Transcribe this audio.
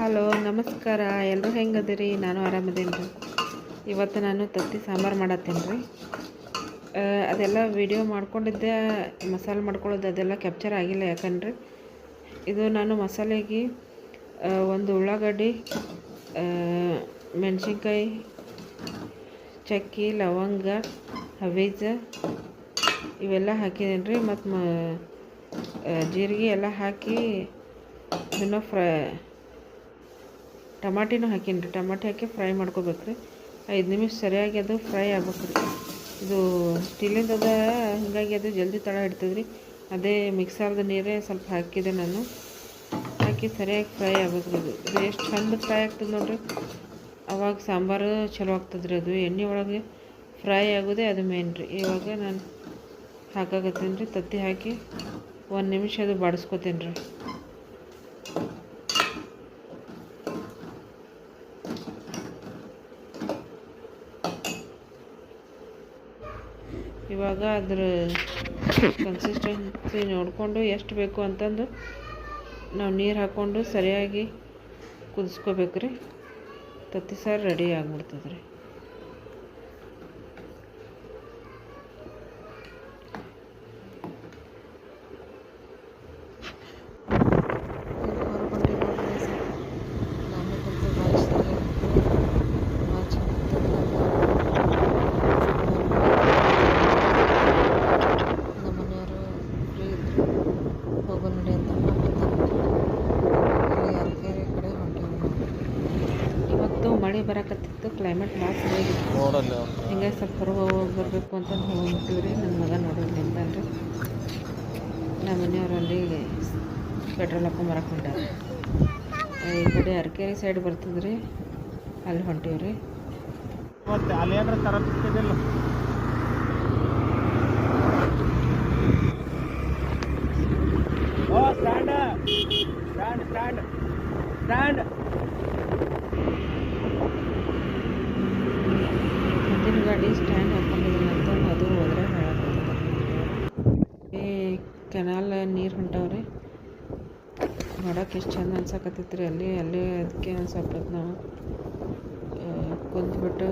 Hello ನಮಸ್ಕಾರ. ಎಲ್ಲರೂ ಹೆಂಗದಿರಿ? ನಾನು ಆರಾಮದೇನಿ ರೀ. ಇವತ್ತು ನಾನು ತತ್ತಿ ಸಾಂಬಾರು ಮಾಡತ್ತೀನಿ ರೀ. ಅದೆಲ್ಲ ವಿಡಿಯೋ ಮಾಡ್ಕೊಂಡಿದ್ದೆ, ಮಸಾಲೆ ಮಾಡ್ಕೊಳ್ಳೋದು ಅದೆಲ್ಲ ಕ್ಯಾಪ್ಚರ್ ಆಗಿಲ್ಲ. ಯಾಕಂದ್ರೆ ಇದು ನಾನು ಮಸಾಲೆಗೆ ಒಂದು ಉಳ್ಳಾಗಡ್ಡಿ, ಮೆಣಸಿನ್ಕಾಯಿ, ಚಕ್ಕೆ, ಲವಂಗ, ಹವೀಜ ಇವೆಲ್ಲ ಹಾಕಿದ್ದೀನಿ ರೀ. ಮತ್ತು ಜೀರಿಗೆ ಎಲ್ಲ ಹಾಕಿ ಇನ್ನೂ ಟಮಾಟಿನೂ ಹಾಕೀನಿ ರೀ. ಟಮಾಟಿ ಹಾಕಿ ಫ್ರೈ ಮಾಡ್ಕೋಬೇಕು ರೀ. 5 ನಿಮಿಷ ಸರಿಯಾಗಿ ಅದು ಫ್ರೈ ಆಗ್ಬೇಕು ರೀ. ಇದು ಸ್ಟೀಲಿಂದದ, ಹೀಗಾಗಿ ಅದು ಜಲ್ದಿ ತಳ ಹಿಡ್ತದೆ ರೀ. ಅದೇ ಮಿಕ್ಸರ್ದು ನೀರೇ ಸ್ವಲ್ಪ ಹಾಕಿದೆ ನಾನು. ಹಾಕಿ ಸರಿಯಾಗಿ ಫ್ರೈ ಆಗ್ಬೇಕು ರೀ. ಇದು ಎಷ್ಟು ಚಂದ ಫ್ರೈ ಆಗ್ತದೆ ನೋಡಿರಿ, ಅವಾಗ ಸಾಂಬಾರು ಚಲೋ ಆಗ್ತದೆ ರೀ. ಅದು ಎಣ್ಣೆ ಒಳಗೆ ಫ್ರೈ ಆಗೋದೇ ಅದು ಮೇನ್ ರೀ. ಇವಾಗ ನಾನು ಹಾಕಾಕತ್ತೀನಿ ರೀ. ತತ್ತಿ ಹಾಕಿ 1 ನಿಮಿಷ ಅದು ಬಾಡಿಸ್ಕೊತೀನಿ ರೀ. ಇವಾಗ ಅದ್ರ ಕನ್ಸಿಸ್ಟೆನ್ಸಿ ನೋಡಿಕೊಂಡು ಎಷ್ಟು ಬೇಕು ಅಂತಂದು ನಾವು ನೀರು ಹಾಕ್ಕೊಂಡು ಸರಿಯಾಗಿ ಕುದಿಸ್ಕೋಬೇಕು ರೀ. ತತ್ತಿ ಸಾರು ರೆಡಿ ಆಗಿಬಿಡ್ತದೆ ರೀ. ಇವತ್ತು ಮಳೆ ಬರಕತ್ತಿತ್ತು, ಕ್ಲೈಮೇಟ್ ಭಾಳ ಸರಿಯಾಗಿತ್ತು. ಹಿಂಗಾಗಿ ಸ್ವಲ್ಪ ಹೊರಗೆ ಬರಬೇಕು ಅಂತ ಹೋಗ್ತೀವಿ ರೀ. ನನ್ನ ಮಗ ನೋಡೋದು ನಿಂತನ್ರಿ. ನಮ್ಮ ಮನೆಯವರಲ್ಲಿ ಪೆಟ್ರೋಲ್ ಹಾಕೊಂಬರಕ್ಕೆ ಹೊಂಟಾರೆ. ಈ ಕಡೆ ಅರಕೇರಿ ಸೈಡ್ ಬರ್ತದ್ರಿ, ಅಲ್ಲಿ ಹೊಂಟೀವಿ ರೀ. ಮುಂದಿನ ಗಾಡಿ ಸ್ಟ್ಯಾಂಡ್ ಹಾಕೊಂಡಿದ್ದೀನಿ ಅಂತ ಅದು ಹೋದ್ರೆ ಹೇಳಕತ್ತದ. ಈ ಕೆನಾಲ್ ನೀರು ಹೊಂಟವ್ರಿ. ನೋಡೋಕೆ ಎಷ್ಟು ಚಂದ ಅನ್ಸಕತ್ತೈತ್ರಿ. ಅಲ್ಲಿ ಅದಕ್ಕೆ ಒಂದು ಸ್ವಲ್ಪ ನಾವು ಕುಂತ್ಬಿಟ್ಟು